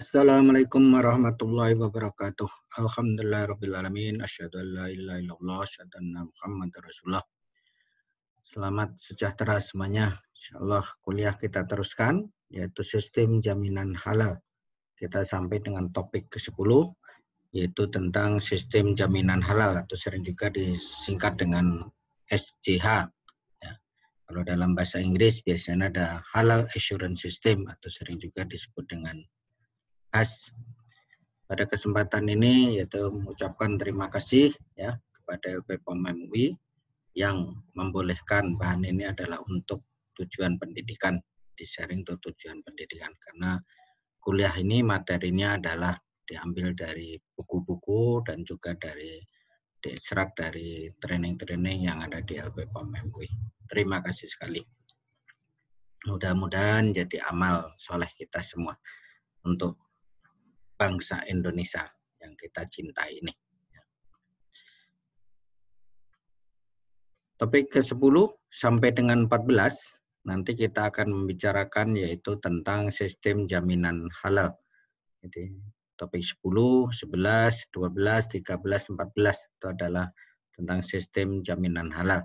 Assalamualaikum warahmatullahi wabarakatuh. Alhamdulillahirrabbilalamin. Asyhadu an la ilaha illallah, asyhadu anna Muhammadar Rasulullah. Selamat sejahtera semuanya. Insyaallah kuliah kita teruskan, yaitu sistem jaminan halal. Kita sampai dengan topik ke-10, yaitu tentang sistem jaminan halal atau sering juga disingkat dengan SJH. Ya. Kalau dalam bahasa Inggris biasanya ada Halal Assurance System atau sering juga disebut dengan HAS. Pada kesempatan ini yaitu mengucapkan terima kasih ya kepada LPPOM MUI yang membolehkan bahan ini adalah untuk tujuan pendidikan, di-sharing untuk tujuan pendidikan, karena kuliah ini materinya adalah diambil dari buku-buku dan juga dari diekstrak dari training-training yang ada di LPPOM MUI. Terima kasih sekali. Mudah-mudahan jadi amal soleh kita semua untuk bangsa Indonesia yang kita cintai ini. Topik ke-10 sampai dengan 14 nanti kita akan membicarakan yaitu tentang sistem jaminan halal. Jadi topik 10, 11, 12, 13, 14 itu adalah tentang sistem jaminan halal.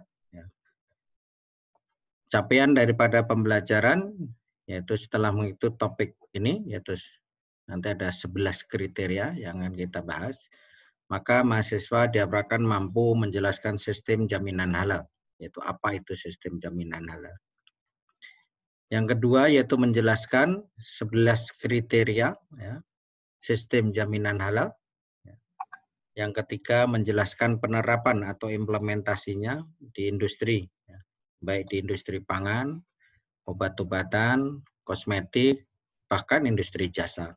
Capaian daripada pembelajaran yaitu setelah mengikuti topik ini yaitu nanti ada 11 kriteria yang akan kita bahas. Maka mahasiswa diharapkan mampu menjelaskan sistem jaminan halal, yaitu apa itu sistem jaminan halal. Yang kedua yaitu menjelaskan 11 kriteria ya, sistem jaminan halal. Yang ketiga menjelaskan penerapan atau implementasinya di industri, ya, baik di industri pangan, obat-obatan, kosmetik, bahkan industri jasa.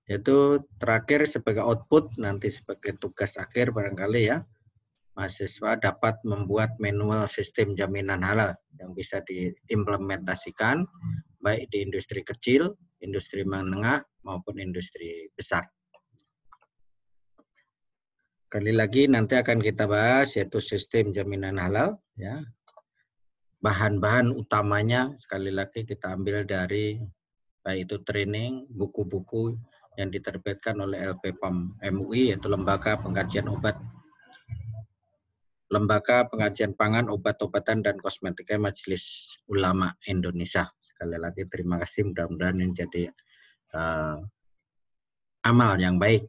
Yaitu terakhir sebagai output, nanti sebagai tugas akhir barangkali ya, mahasiswa dapat membuat manual sistem jaminan halal yang bisa diimplementasikan baik di industri kecil, industri menengah maupun industri besar. Kali lagi nanti akan kita bahas yaitu sistem jaminan halal ya. Bahan-bahan utamanya sekali lagi kita ambil dari baik itu training, buku-buku yang diterbitkan oleh LPPOM MUI yaitu Lembaga Pengkajian Obat, Lembaga Pengkajian Pangan, Obat-obatan dan Kosmetika Majelis Ulama Indonesia. Sekali lagi terima kasih, mudah-mudahan ini jadi amal yang baik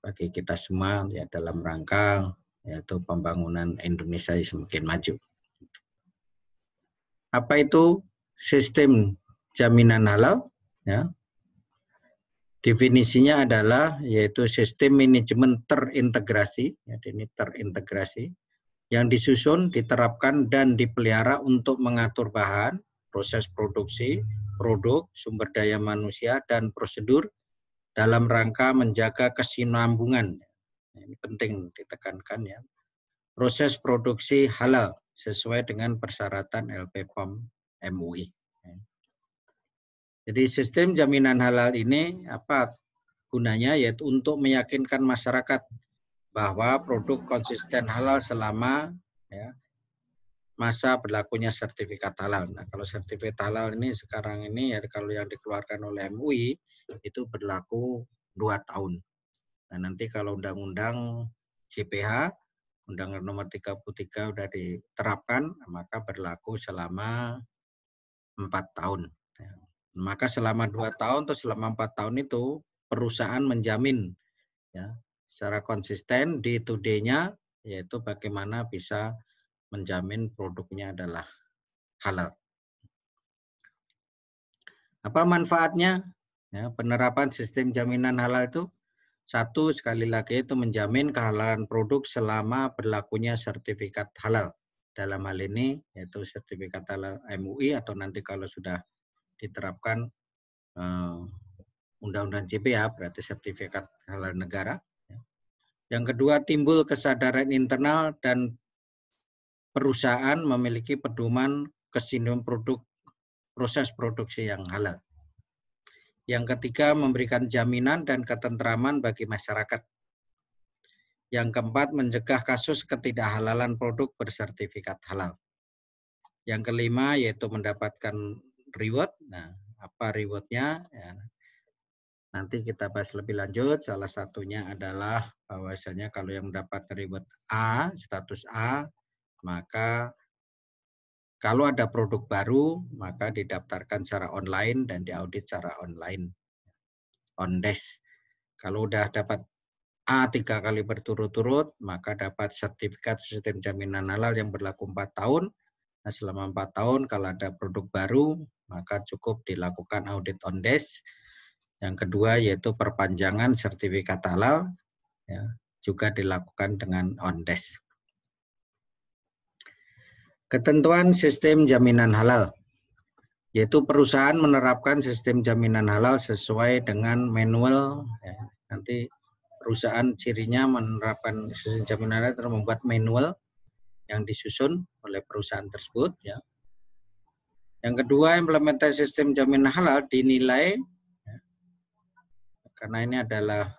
bagi kita semua ya dalam rangka yaitu pembangunan Indonesia yang semakin maju. Apa itu sistem jaminan halal? Ya. Definisinya adalah yaitu sistem manajemen terintegrasi, ya, ini terintegrasi, yang disusun, diterapkan, dan dipelihara untuk mengatur bahan, proses produksi, produk, sumber daya manusia, dan prosedur dalam rangka menjaga kesinambungan. Ini penting ditekankan ya. Proses produksi halal sesuai dengan persyaratan LPPOM MUI. Jadi sistem jaminan halal ini apa gunanya? Yaitu untuk meyakinkan masyarakat bahwa produk konsisten halal selama ya, masa berlakunya sertifikat halal. Nah, kalau sertifikat halal ini sekarang ini ya kalau yang dikeluarkan oleh MUI itu berlaku 2 tahun. Nah, nanti kalau undang-undang JPH, Undang-Undang Nomor 33 sudah diterapkan, maka berlaku selama 4 tahun. Maka selama 2 tahun atau selama 4 tahun itu perusahaan menjamin ya secara konsisten di day-to-day-nya yaitu bagaimana bisa menjamin produknya adalah halal. Apa manfaatnya? Ya, penerapan sistem jaminan halal itu satu, sekali lagi itu menjamin kehalalan produk selama berlakunya sertifikat halal. Dalam hal ini yaitu sertifikat halal MUI atau nanti kalau sudah diterapkan Undang-Undang JPH berarti sertifikat halal negara. Yang kedua, timbul kesadaran internal dan perusahaan memiliki pedoman kesinambungan produk proses produksi yang halal. Yang ketiga, memberikan jaminan dan ketentraman bagi masyarakat. Yang keempat, mencegah kasus ketidakhalalan produk bersertifikat halal. Yang kelima, yaitu mendapatkan reward. Nah, apa rewardnya? Ya, nanti kita bahas lebih lanjut. Salah satunya adalah bahwasanya kalau yang mendapatkan reward A, status A, maka kalau ada produk baru, maka didaftarkan secara online dan diaudit secara online. On-desk. Kalau udah dapat A 3 kali berturut-turut, maka dapat sertifikat sistem jaminan halal yang berlaku 4 tahun. Nah, selama 4 tahun kalau ada produk baru, maka cukup dilakukan audit on-desk. Yang kedua yaitu perpanjangan sertifikat halal, ya, juga dilakukan dengan on-desk. Ketentuan sistem jaminan halal, yaitu perusahaan menerapkan sistem jaminan halal sesuai dengan manual. Ya, nanti perusahaan cirinya menerapkan sistem jaminan halal terus membuat manual yang disusun oleh perusahaan tersebut. Ya. Yang kedua, implementasi sistem jaminan halal dinilai, ya, karena ini adalah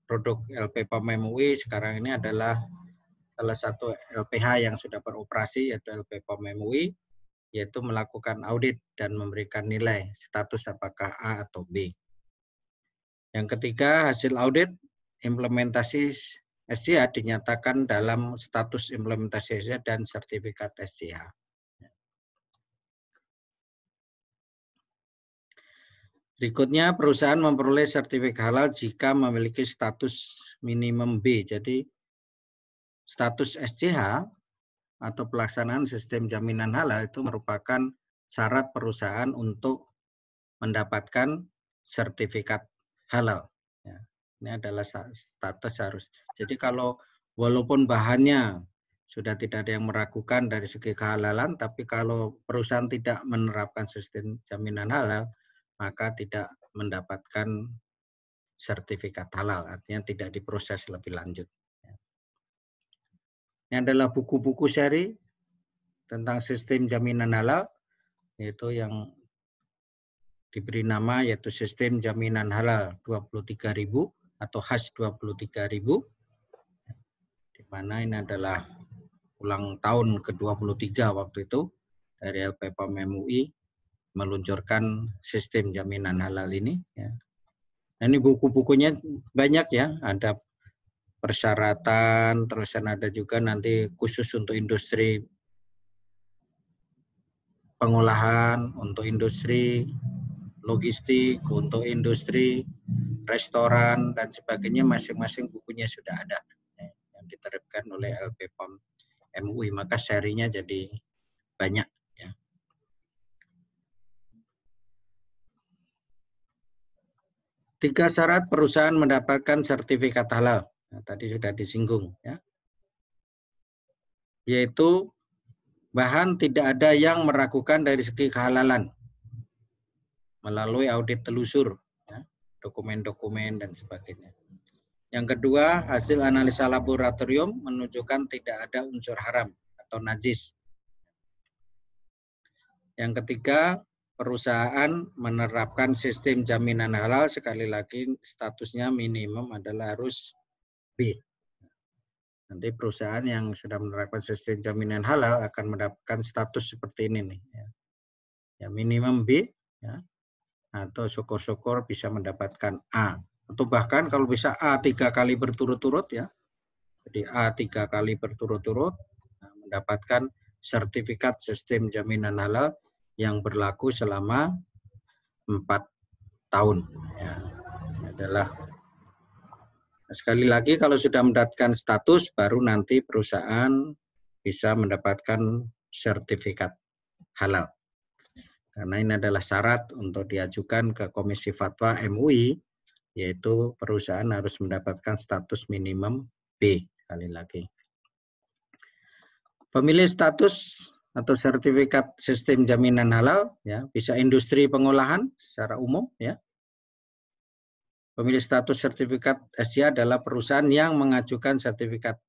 produk LP POM MUI, sekarang ini adalah salah satu LPH yang sudah beroperasi, yaitu LP POM MUI, yaitu melakukan audit dan memberikan nilai status apakah A atau B. Yang ketiga, hasil audit implementasi SCH dinyatakan dalam status implementasi SCH dan sertifikat SCH. Berikutnya, perusahaan memperoleh sertifikat halal jika memiliki status minimum B. Jadi, status SCH atau pelaksanaan sistem jaminan halal itu merupakan syarat perusahaan untuk mendapatkan sertifikat halal. Ya, ini adalah status harus. Jadi kalau walaupun bahannya sudah tidak ada yang meragukan dari segi kehalalan, tapi kalau perusahaan tidak menerapkan sistem jaminan halal, maka tidak mendapatkan sertifikat halal, artinya tidak diproses lebih lanjut. Ini adalah buku-buku seri tentang sistem jaminan halal, yaitu yang diberi nama yaitu sistem jaminan halal 23.000 atau HAS 23.000, di mana ini adalah ulang tahun ke-23 waktu itu dari LP POM MUI meluncurkan sistem jaminan halal ini. Ya. Nah, ini buku-bukunya banyak ya, ada persyaratan, terus ada juga nanti khusus untuk industri pengolahan, untuk industri logistik, untuk industri restoran dan sebagainya, masing-masing bukunya sudah ada yang diterapkan oleh LP POM MUI, maka serinya jadi banyak. Ya. Tiga syarat perusahaan mendapatkan sertifikat halal. Nah, tadi sudah disinggung, ya. Yaitu bahan tidak ada yang meragukan dari segi kehalalan melalui audit telusur, ya, dokumen-dokumen dan sebagainya. Yang kedua, hasil analisa laboratorium menunjukkan tidak ada unsur haram atau najis. Yang ketiga, perusahaan menerapkan sistem jaminan halal, sekali lagi statusnya minimum adalah harus B. Nanti perusahaan yang sudah menerapkan sistem jaminan halal akan mendapatkan status seperti ini nih. Ya, minimum B, ya, atau syukur-syukur bisa mendapatkan A. Atau bahkan kalau bisa A 3 kali berturut-turut, ya. Jadi A 3 kali berturut-turut, mendapatkan sertifikat sistem jaminan halal yang berlaku selama 4 tahun. Ya, adalah sekali lagi kalau sudah mendapatkan status, baru nanti perusahaan bisa mendapatkan sertifikat halal. Karena ini adalah syarat untuk diajukan ke Komisi Fatwa MUI, yaitu perusahaan harus mendapatkan status minimum B, sekali lagi. Pemilih status atau sertifikat sistem jaminan halal, ya, bisa industri pengolahan secara umum, ya. Pemilih status sertifikat SCH adalah perusahaan yang mengajukan sertifikat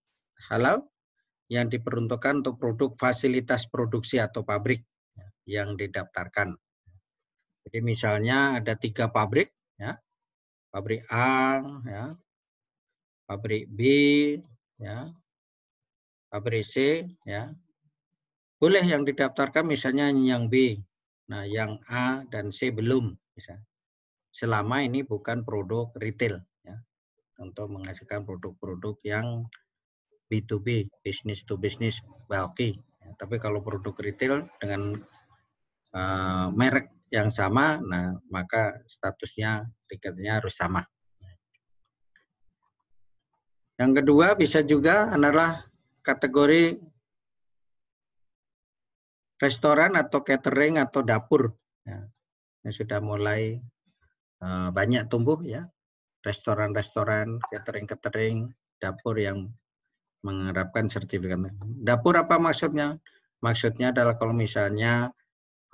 halal yang diperuntukkan untuk produk fasilitas produksi atau pabrik yang didaftarkan. Jadi misalnya ada 3 pabrik, ya, pabrik A, ya, pabrik B, ya, pabrik C, ya. Boleh yang didaftarkan misalnya yang B, nah yang A dan C belum, misalnya. selama ini bukan produk retail, ya, untuk menghasilkan produk-produk yang B2B, business to business, bulky. Ya, tapi kalau produk retail dengan merek yang sama, nah maka statusnya tiketnya harus sama. Yang kedua bisa juga adalah kategori restoran atau catering atau dapur, ya, yang sudah mulai banyak tumbuh, ya, restoran-restoran, catering-catering, dapur yang menerapkan sertifikat. Dapur apa maksudnya? Maksudnya adalah kalau misalnya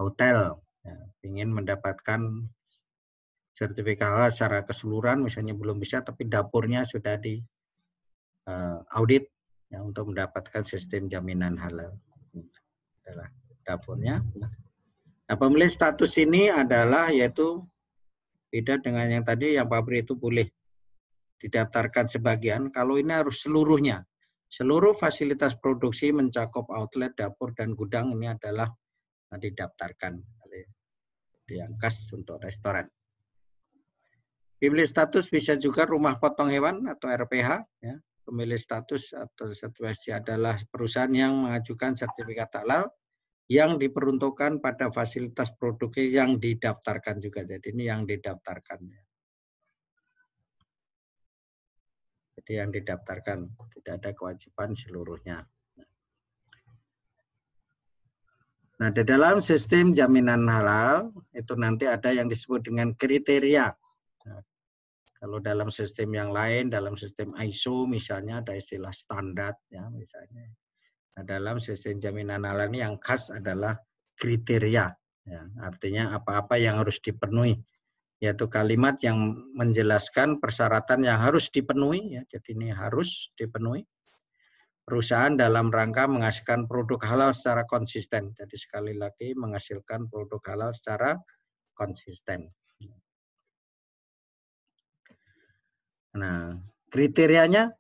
hotel, ya, ingin mendapatkan sertifikat halal secara keseluruhan, misalnya belum bisa, tapi dapurnya sudah di audit, ya, untuk mendapatkan sistem jaminan halal. Adalah dapurnya. Nah, pemilih status ini adalah yaitu beda dengan yang tadi, yang pabrik itu boleh didaftarkan sebagian, kalau ini harus seluruhnya. Seluruh fasilitas produksi mencakup outlet, dapur, dan gudang ini adalah didaftarkan oleh yang khas untuk restoran. Pemilih status bisa juga rumah potong hewan atau RPH. Ya. Pemilih status atau sertifikasi adalah perusahaan yang mengajukan sertifikat halal yang diperuntukkan pada fasilitas produksi yang didaftarkan juga. Jadi ini yang didaftarkan. Jadi yang didaftarkan, tidak ada kewajiban seluruhnya. Nah, di dalam sistem jaminan halal itu nanti ada yang disebut dengan kriteria. Nah, kalau dalam sistem yang lain, dalam sistem ISO misalnya ada istilah standar, ya misalnya. Nah, dalam sistem jaminan halal ini yang khas adalah kriteria. Ya, artinya apa-apa yang harus dipenuhi, yaitu kalimat yang menjelaskan persyaratan yang harus dipenuhi. Ya, jadi ini harus dipenuhi. Perusahaan dalam rangka menghasilkan produk halal secara konsisten. Jadi sekali lagi menghasilkan produk halal secara konsisten. Nah, kriterianya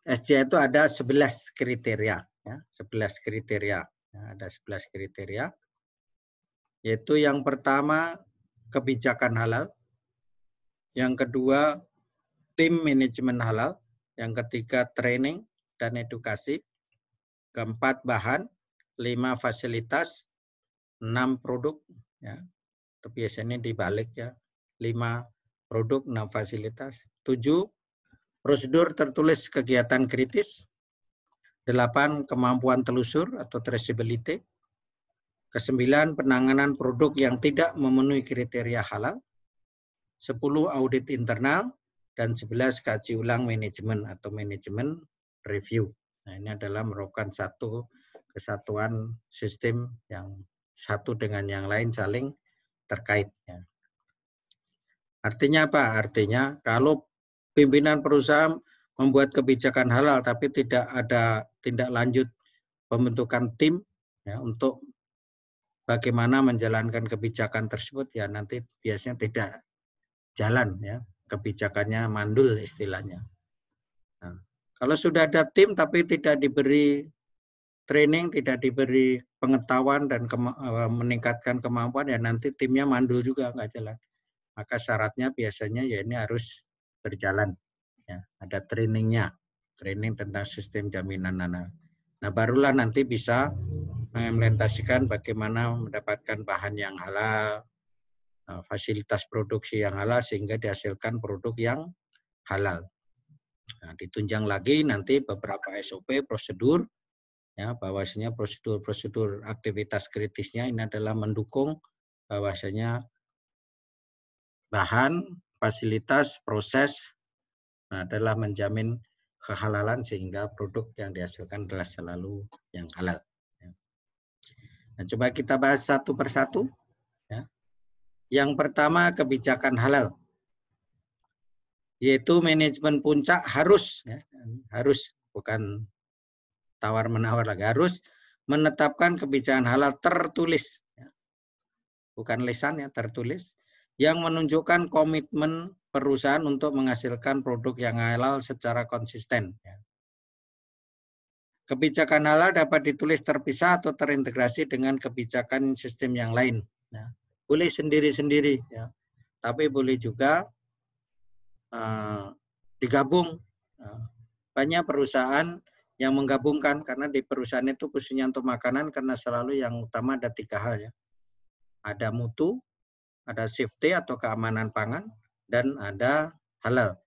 SJ itu ada 11 kriteria, ya, 11 kriteria. Ya, ada 11 kriteria. Yaitu yang pertama kebijakan halal, yang kedua tim manajemen halal, yang ketiga training dan edukasi, keempat bahan, 5 fasilitas, 6 produk, ya. Biasanya dibalik, ya. 5 produk, 6 fasilitas. 7 prosedur tertulis kegiatan kritis. 8 kemampuan telusur atau traceability. 9 penanganan produk yang tidak memenuhi kriteria halal. 10 audit internal dan 11 kaji ulang manajemen atau manajemen review. Nah, ini adalah merupakan satu kesatuan sistem yang satu dengan yang lain saling terkait. Ya. Artinya apa? Artinya kalau pimpinan perusahaan membuat kebijakan halal tapi tidak ada tindak lanjut pembentukan tim, ya, untuk bagaimana menjalankan kebijakan tersebut, ya nanti biasanya tidak jalan, ya, kebijakannya mandul istilahnya. Nah, kalau sudah ada tim tapi tidak diberi training, tidak diberi pengetahuan dan meningkatkan kemampuan, ya nanti timnya mandul juga, nggak jalan. Maka syaratnya biasanya ya ini harus berjalan, ya, ada trainingnya, training tentang sistem jaminan halal. Nah, barulah nanti bisa mengimplementasikan bagaimana mendapatkan bahan yang halal, fasilitas produksi yang halal sehingga dihasilkan produk yang halal. Nah, ditunjang lagi nanti beberapa SOP prosedur, ya, bahwasanya prosedur-prosedur aktivitas kritisnya ini adalah mendukung bahwasanya bahan, fasilitas, proses adalah menjamin kehalalan sehingga produk yang dihasilkan adalah selalu yang halal. Nah, coba kita bahas satu persatu. Ya. Yang pertama kebijakan halal, yaitu manajemen puncak harus, ya, harus bukan tawar-menawar lagi, harus menetapkan kebijakan halal tertulis, ya. Bukan lisan, ya, tertulis, yang menunjukkan komitmen perusahaan untuk menghasilkan produk yang halal secara konsisten. Ya. Kebijakan halal dapat ditulis terpisah atau terintegrasi dengan kebijakan sistem yang lain. Ya. Boleh sendiri-sendiri. Ya. tapi boleh juga digabung. Banyak perusahaan yang menggabungkan, karena di perusahaan itu khususnya untuk makanan, karena selalu yang utama ada 3 hal ya. Ada mutu, ada safety atau keamanan pangan, dan ada halal.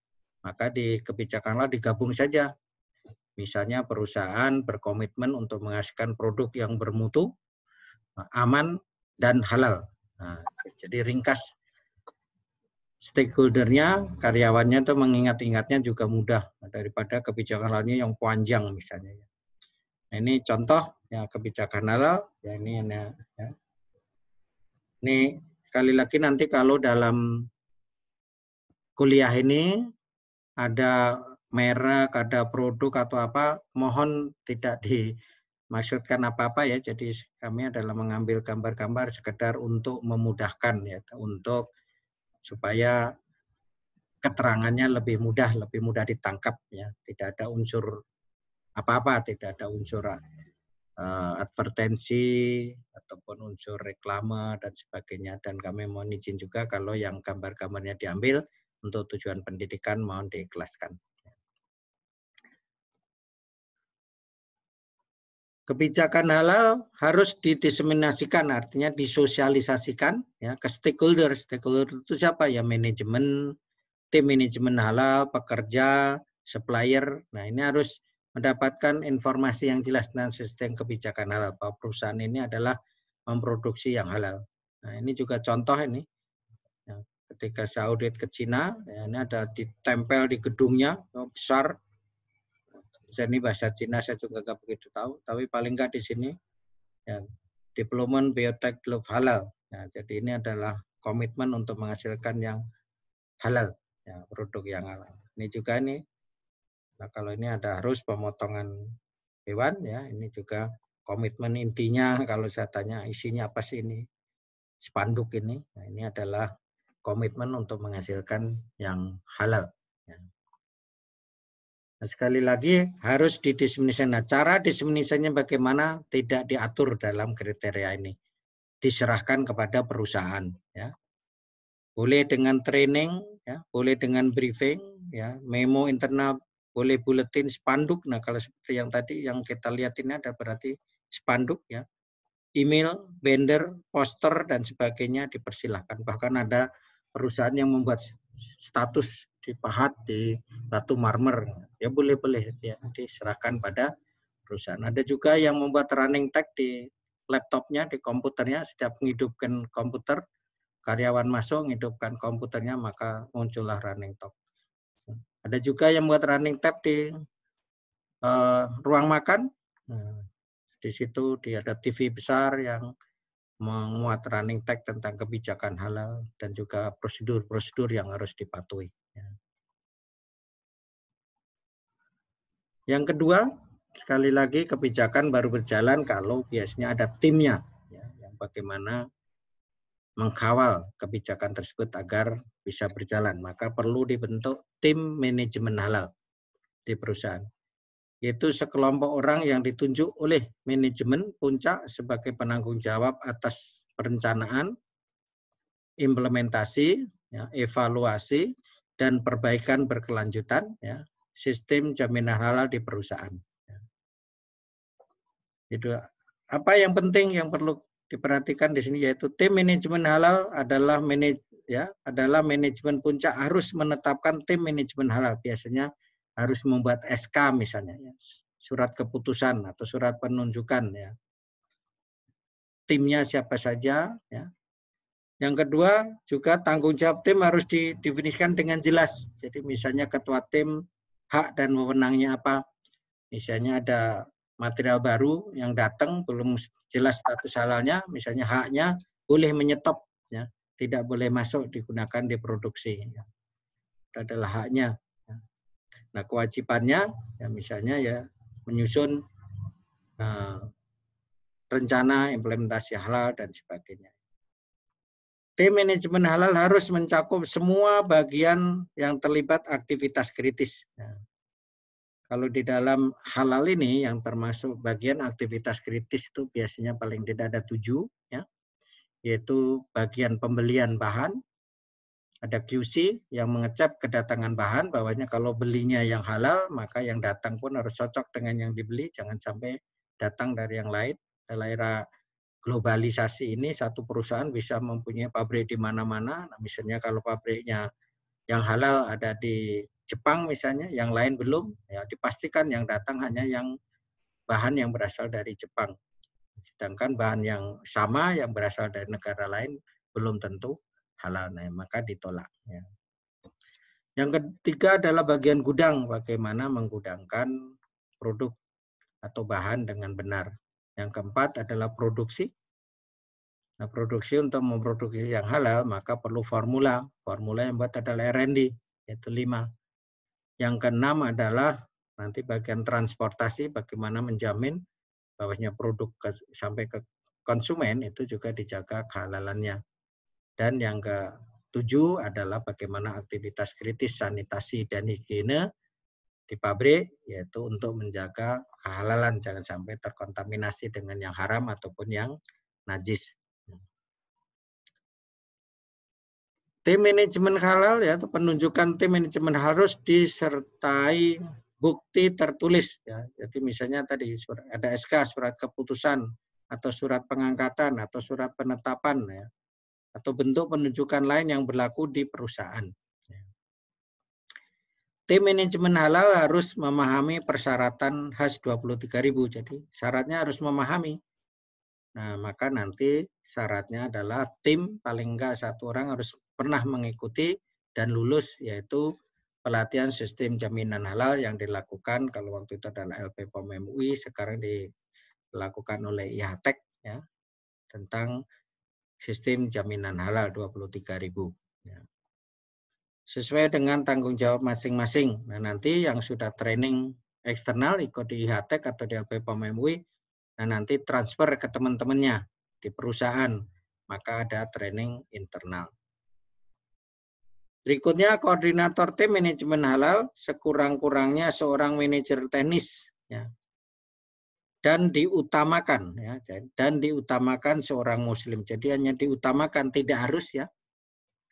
Maka di kebijakan halal digabung saja. Misalnya perusahaan berkomitmen untuk menghasilkan produk yang bermutu, aman, dan halal. Nah, jadi ringkas, stakeholdernya, karyawannya itu mengingat-ingatnya juga mudah daripada kebijakan halalnya yang panjang misalnya. Nah, ini contoh ya kebijakan halal. Ya, ini ya. Ini sekali lagi nanti kalau dalam kuliah ini ada merek, ada produk atau apa, mohon tidak dimaksudkan apa-apa ya. Jadi kami adalah mengambil gambar-gambar sekedar untuk memudahkan ya, untuk supaya keterangannya lebih mudah ditangkap ya. Tidak ada unsur apa-apa, tidak ada unsur advertensi ataupun unsur reklame dan sebagainya. Dan kami mohon izin juga kalau yang gambar-gambarnya diambil untuk tujuan pendidikan mohon diikhlaskan. Kebijakan halal harus didiseminasikan, artinya disosialisasikan ya ke stakeholder. Stakeholder itu siapa? Ya manajemen, tim manajemen halal, pekerja, supplier. Nah, ini harus mendapatkan informasi yang jelas tentang sistem kebijakan halal, bahwa perusahaan ini adalah memproduksi yang halal. Nah, ini juga contoh ini. Ya, ketika saya audit ke Cina, ya, ini ada ditempel di gedungnya, besar. Ini bahasa Cina saya juga nggak begitu tahu, tapi paling nggak di sini ya, Development Biotech Glove Halal. Nah, jadi ini adalah komitmen untuk menghasilkan yang halal, ya, produk yang halal. Ini juga ini, nah kalau ini ada harus pemotongan hewan, ya ini juga komitmen intinya. Kalau saya tanya isinya apa sih ini spanduk ini, nah ini adalah komitmen untuk menghasilkan yang halal. Ya. Nah, sekali lagi harus didiseminasikan. Nah, cara diseminasinya bagaimana tidak diatur dalam kriteria ini, diserahkan kepada perusahaan. Ya. Boleh dengan training, ya, boleh dengan briefing, ya, memo internal, boleh buletin, spanduk. Nah, kalau seperti yang tadi yang kita lihat ini ada berarti spanduk, ya, email, banner, poster dan sebagainya dipersilahkan. Bahkan ada perusahaan yang membuat status di pahat di batu marmer, ya boleh ya diserahkan pada perusahaan. Ada juga yang membuat running tag di laptopnya, di komputernya, setiap menghidupkan komputer, karyawan masuk menghidupkan komputernya, maka muncullah running tag. Ada juga yang membuat running tab di ruang makan. Nah, di situ ada TV besar yang memuat running tag tentang kebijakan halal dan juga prosedur-prosedur yang harus dipatuhi. Yang kedua, sekali lagi kebijakan baru berjalan kalau biasanya ada timnya, ya, yang bagaimana mengkawal kebijakan tersebut agar bisa berjalan. Maka perlu dibentuk tim manajemen halal di perusahaan. Yaitu sekelompok orang yang ditunjuk oleh manajemen puncak sebagai penanggung jawab atas perencanaan, implementasi, ya, evaluasi, dan perbaikan berkelanjutan ya, sistem jaminan halal di perusahaan. Ya. Itu apa yang penting yang perlu diperhatikan di sini yaitu tim manajemen halal adalah manajemen puncak harus menetapkan tim manajemen halal. Biasanya harus membuat SK misalnya, ya, surat keputusan atau surat penunjukan. Ya. Timnya siapa saja. Ya. Yang kedua, juga tanggung jawab tim harus didefinisikan dengan jelas. Jadi misalnya ketua tim, hak dan wewenangnya apa. Misalnya ada material baru yang datang, belum jelas status halalnya, misalnya haknya boleh menyetop. Ya. Tidak boleh masuk digunakan di produksi. Ya. Itu adalah haknya. Nah, kewajibannya ya misalnya ya menyusun rencana implementasi halal dan sebagainya. Tim manajemen halal harus mencakup semua bagian yang terlibat aktivitas kritis. Nah, kalau di dalam halal ini yang termasuk bagian aktivitas kritis itu biasanya paling tidak ada 7, ya, yaitu bagian pembelian bahan, Ada QC yang mengecap kedatangan bahan, bahwanya kalau belinya yang halal, maka yang datang pun harus cocok dengan yang dibeli, jangan sampai datang dari yang lain. Dalam era globalisasi ini, satu perusahaan bisa mempunyai pabrik di mana-mana. Nah, misalnya kalau pabriknya yang halal ada di Jepang misalnya, yang lain belum, ya dipastikan yang datang hanya yang bahan yang berasal dari Jepang. Sedangkan bahan yang sama yang berasal dari negara lain belum tentu halal, nah, maka ditolak. Ya. Yang ketiga adalah bagian gudang, bagaimana menggudangkan produk atau bahan dengan benar. Yang keempat adalah produksi. Nah, produksi untuk memproduksi yang halal maka perlu formula. Formula yang buat adalah R&D, yaitu 5. Yang keenam adalah nanti bagian transportasi, bagaimana menjamin bahwasanya produk sampai ke konsumen itu juga dijaga kehalalannya. Dan yang ke-7 adalah bagaimana aktivitas kritis sanitasi dan higiene di pabrik, yaitu untuk menjaga kehalalan, jangan sampai terkontaminasi dengan yang haram ataupun yang najis. Tim manajemen halal, yaitu penunjukan tim manajemen harus disertai bukti tertulis. Ya. Jadi misalnya tadi ada SK, surat keputusan, atau surat pengangkatan, atau surat penetapan, ya, atau bentuk penunjukan lain yang berlaku di perusahaan. Tim manajemen halal harus memahami persyaratan HAS 23.000. Jadi syaratnya harus memahami. Nah, maka nanti syaratnya adalah tim paling enggak satu orang harus pernah mengikuti dan lulus, yaitu pelatihan sistem jaminan halal yang dilakukan kalau waktu itu adalah LPPOM MUI, sekarang dilakukan oleh IHTEK, ya, tentang sistem jaminan halal 23.000. Ya. Sesuai dengan tanggung jawab masing-masing. Nah, nanti yang sudah training eksternal ikut di IHTEK atau di LPPOM MUI, nah nanti transfer ke teman-temannya di perusahaan, maka ada training internal. Berikutnya koordinator tim manajemen halal, sekurang-kurangnya seorang manajer teknis, ya. Dan diutamakan, ya, dan diutamakan seorang muslim. Jadi hanya diutamakan, tidak harus, ya.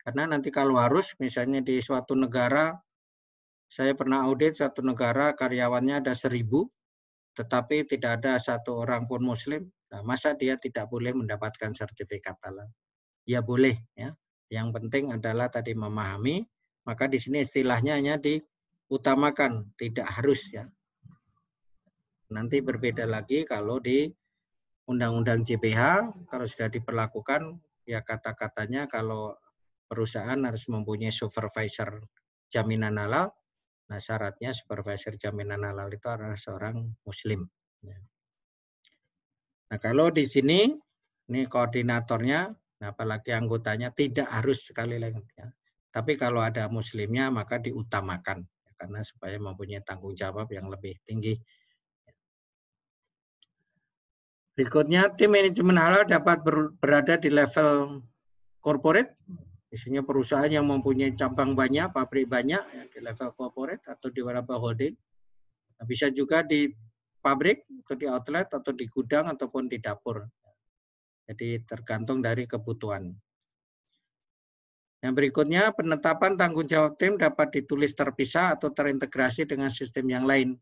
Karena nanti kalau harus, misalnya di suatu negara, saya pernah audit suatu negara karyawannya ada 1000, tetapi tidak ada satu orang pun muslim. Nah, masa dia tidak boleh mendapatkan sertifikat halal? Ya boleh, ya. Yang penting adalah tadi memahami, maka di sini istilahnya hanya diutamakan, tidak harus, ya. Nanti berbeda lagi kalau di Undang-Undang JPH, kalau sudah diperlakukan, ya kata-katanya kalau perusahaan harus mempunyai supervisor jaminan halal. Nah, syaratnya supervisor jaminan halal itu adalah seorang muslim. Nah, kalau di sini, ini koordinatornya, nah, apalagi anggotanya tidak harus sekali lagi. Ya. Tapi kalau ada muslimnya, maka diutamakan. Ya, karena supaya mempunyai tanggung jawab yang lebih tinggi. Berikutnya, tim manajemen halal dapat berada di level corporate. Misalnya perusahaan yang mempunyai cabang banyak, pabrik banyak, ya, di level corporate atau di level holding. Nah, bisa juga di pabrik, atau di outlet, atau di gudang, ataupun di dapur. Jadi tergantung dari kebutuhan. Yang berikutnya, penetapan tanggung jawab tim dapat ditulis terpisah atau terintegrasi dengan sistem yang lain.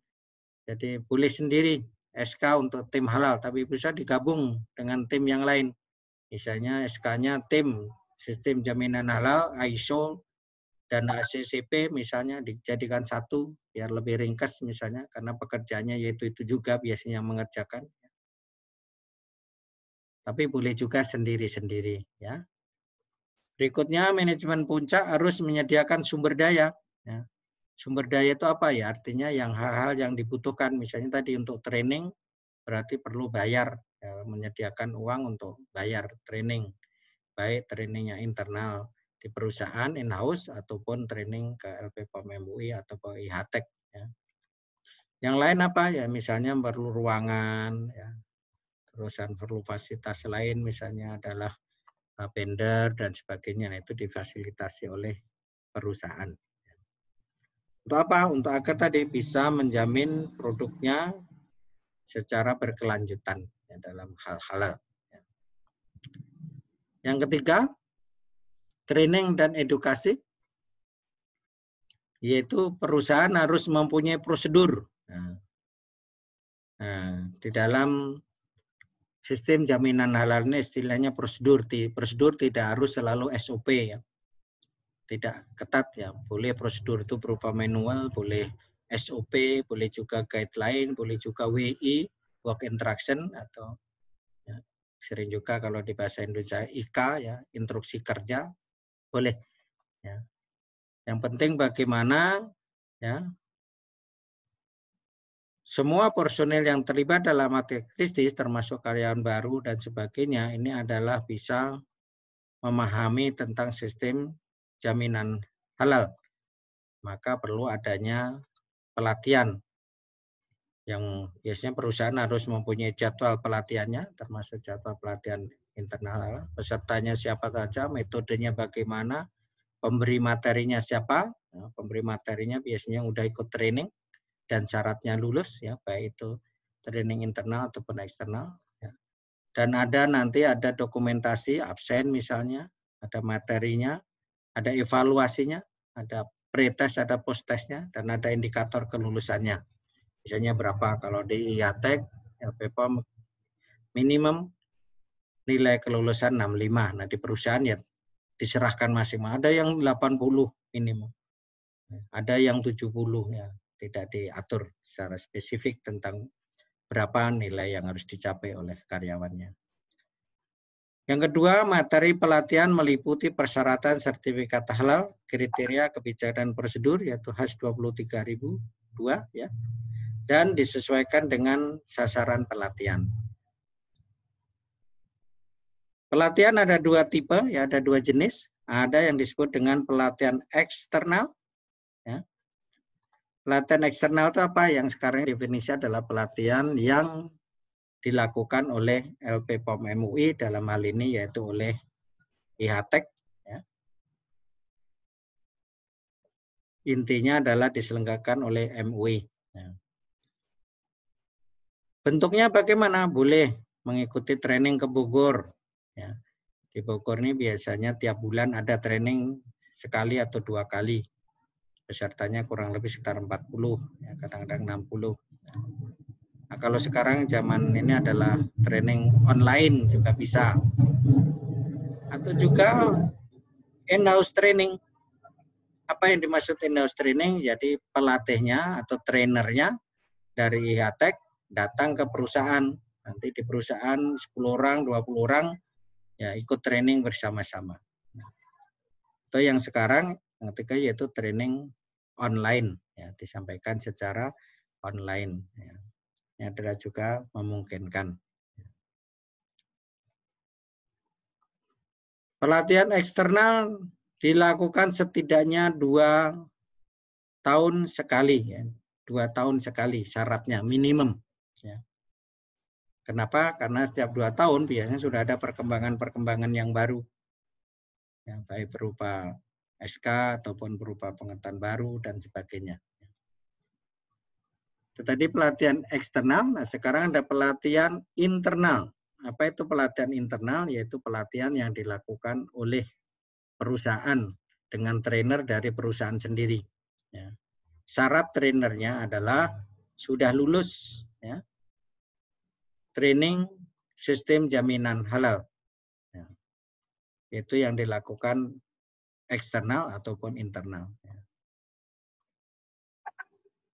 Jadi boleh sendiri SK untuk tim halal, tapi bisa digabung dengan tim yang lain. Misalnya SK-nya tim sistem jaminan halal, ISO, dan ACCP misalnya dijadikan satu, biar lebih ringkas misalnya, karena pekerjaannya yaitu itu juga biasanya mengerjakan. Tapi boleh juga sendiri-sendiri, ya. Berikutnya, manajemen puncak harus menyediakan sumber daya. Ya. Sumber daya itu apa ya? Artinya yang hal-hal yang dibutuhkan. Misalnya tadi untuk training, berarti perlu bayar. Ya, menyediakan uang untuk bayar training. Baik trainingnya internal di perusahaan, in-house, ataupun training ke LPPOM MUI atau ke IHTEK. Ya. Yang lain apa? Ya misalnya perlu ruangan, ya. Terusan perlu fasilitas lain, misalnya adalah vendor dan sebagainya, itu difasilitasi oleh perusahaan. Untuk apa? Untuk agar tadi bisa menjamin produknya secara berkelanjutan, ya, dalam hal halal. Yang ketiga, training dan edukasi, yaitu perusahaan harus mempunyai prosedur. Di dalam sistem jaminan halal ini istilahnya prosedur. Prosedur tidak harus selalu SOP ya. Tidak ketat ya. Boleh prosedur itu berupa manual, boleh SOP, boleh juga guideline, boleh juga WI, work instruction, atau ya, sering juga kalau di bahasa Indonesia IK ya, instruksi kerja, boleh ya. Yang penting bagaimana ya semua personel yang terlibat dalam aktivitas kritis termasuk karyawan baru dan sebagainya ini adalah bisa memahami tentang sistem jaminan halal. Maka perlu adanya pelatihan yang biasanya perusahaan harus mempunyai jadwal pelatihannya, termasuk jadwal pelatihan internal, pesertanya siapa saja, metodenya bagaimana, pemberi materinya siapa. Nah, pemberi materinya biasanya udah ikut training dan syaratnya lulus ya, baik itu training internal ataupun eksternal ya. Dan nanti ada dokumentasi absen misalnya, ada materinya, ada evaluasinya, ada pre-test, ada post-testnya, dan ada indikator kelulusannya. Misalnya berapa kalau di IATEK, LPPOM minimum nilai kelulusan 65. Nah di perusahaan ya diserahkan masing-masing. Ada yang 80 minimum, ada yang 70 ya. Tidak diatur secara spesifik tentang berapa nilai yang harus dicapai oleh karyawannya. Yang kedua, materi pelatihan meliputi persyaratan sertifikat halal, kriteria kebijakan prosedur yaitu HAS 23002 ya. Dan disesuaikan dengan sasaran pelatihan. Pelatihan ada dua tipe, ya ada dua jenis. Ada yang disebut dengan pelatihan eksternal. Ya. Pelatihan eksternal itu apa? Yang sekarang definisi adalah pelatihan yang dilakukan oleh LPPOM MUI dalam hal ini yaitu oleh IHATEK. Ya. Intinya adalah diselenggarakan oleh MUI. Ya. Bentuknya bagaimana? Boleh mengikuti training ke Bogor. Ya. Di Bogor ini biasanya tiap bulan ada training sekali atau 2 kali. Pesertanya kurang lebih sekitar 40, ya, kadang-kadang 60. Nah, kalau sekarang zaman ini adalah training online juga bisa. Atau juga in-house training. Apa yang dimaksud in-house training? Jadi pelatihnya atau trainernya dari IHATEK datang ke perusahaan. Nanti di perusahaan 10 orang, 20 orang ya ikut training bersama-sama. Atau yang sekarang yang ketiga yaitu training online ya, disampaikan secara online ya. Ini adalah juga memungkinkan. Pelatihan eksternal dilakukan setidaknya 2 tahun sekali ya. 2 tahun sekali syaratnya minimum ya. Kenapa? Karena setiap 2 tahun biasanya sudah ada perkembangan-perkembangan yang baru. Ya, baik berupa SK ataupun berupa pengetahuan baru dan sebagainya. Itu tadi pelatihan eksternal, nah sekarang ada pelatihan internal. Apa itu pelatihan internal? Yaitu pelatihan yang dilakukan oleh perusahaan dengan trainer dari perusahaan sendiri. Ya. Syarat trainernya adalah sudah lulus ya, training sistem jaminan halal. Ya. Itu yang dilakukan eksternal ataupun internal. Ya.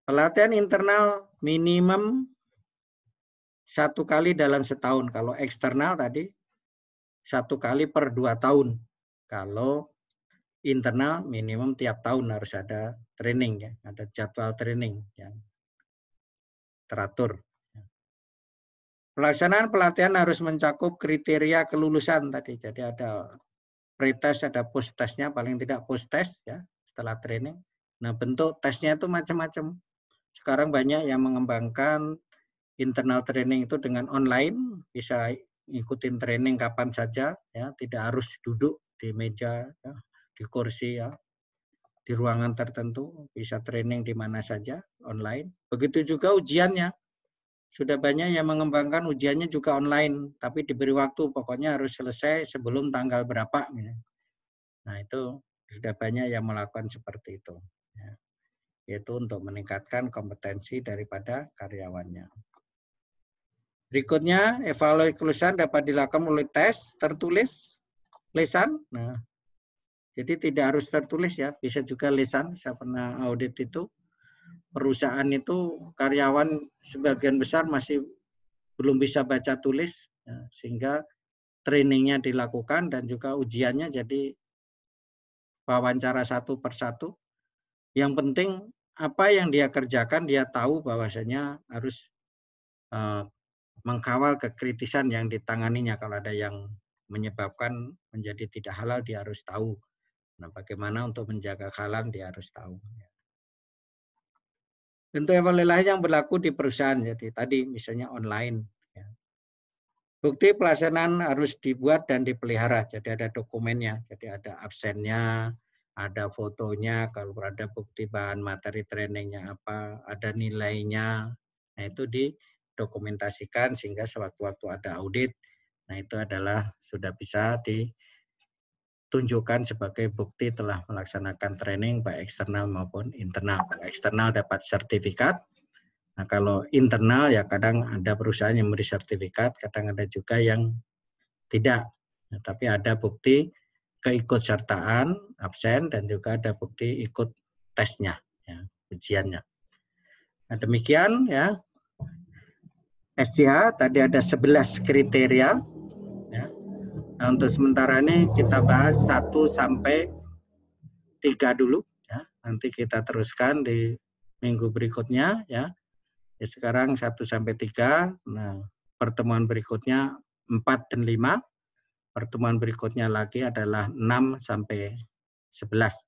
Pelatihan internal minimum 1 kali dalam setahun. Kalau eksternal tadi 1 kali per 2 tahun. Kalau internal minimum tiap tahun harus ada training ya, ada jadwal training yang teratur. Pelaksanaan pelatihan harus mencakup kriteria kelulusan tadi. Jadi ada pre-test, ada post-testnya, paling tidak post-test ya setelah training. Nah bentuk tesnya itu macam-macam. Sekarang banyak yang mengembangkan internal training itu dengan online, bisa ngikutin training kapan saja, ya tidak harus duduk di meja, ya, di kursi, ya, di ruangan tertentu, bisa training di mana saja online. Begitu juga ujiannya. Sudah banyak yang mengembangkan ujiannya juga online, tapi diberi waktu, pokoknya harus selesai sebelum tanggal berapa. Nah, itu sudah banyak yang melakukan seperti itu. Ya. Yaitu untuk meningkatkan kompetensi daripada karyawannya. Berikutnya, evaluasi kelulusan dapat dilakukan melalui tes tertulis, lisan. Nah, jadi tidak harus tertulis ya, bisa juga lisan. Saya pernah audit itu, perusahaan itu karyawan sebagian besar masih belum bisa baca tulis, ya, sehingga trainingnya dilakukan dan juga ujiannya jadi wawancara satu persatu. Yang penting apa yang dia kerjakan dia tahu bahwasanya harus mengkawal kekritisan yang ditanganinya. Kalau ada yang menyebabkan menjadi tidak halal dia harus tahu. Nah, bagaimana untuk menjaga halal dia harus tahu. Untuk evaluasi yang berlaku di perusahaan, jadi tadi misalnya online. Ya. Bukti pelaksanaan harus dibuat dan dipelihara, jadi ada dokumennya, jadi ada absennya, ada fotonya, kalau ada bukti bahan materi trainingnya apa, ada nilainya, nah itu didokumentasikan sehingga sewaktu-waktu ada audit, nah itu adalah sudah bisa ditunjukkan sebagai bukti telah melaksanakan training baik eksternal maupun internal. Kalau eksternal dapat sertifikat. Nah, kalau internal ya kadang ada perusahaan yang memberi sertifikat, kadang ada juga yang tidak. Nah, tapi ada bukti keikutsertaan, absen, dan juga ada bukti ikut tesnya, ya, ujiannya. Nah, demikian ya. STH tadi ada 11 kriteria. Ya. Nah, untuk sementara ini kita bahas 1 sampai 3 dulu. Ya. Nanti kita teruskan di minggu berikutnya. Ya. Ya, sekarang 1 sampai 3. Nah, pertemuan berikutnya 4 dan 5. Pertemuan berikutnya lagi adalah 6 sampai 11.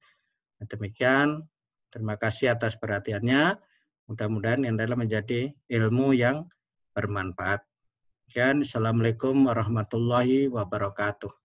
Nah, demikian. Terima kasih atas perhatiannya. Mudah-mudahan ini adalah menjadi ilmu yang bermanfaat. Assalamualaikum warahmatullahi wabarakatuh.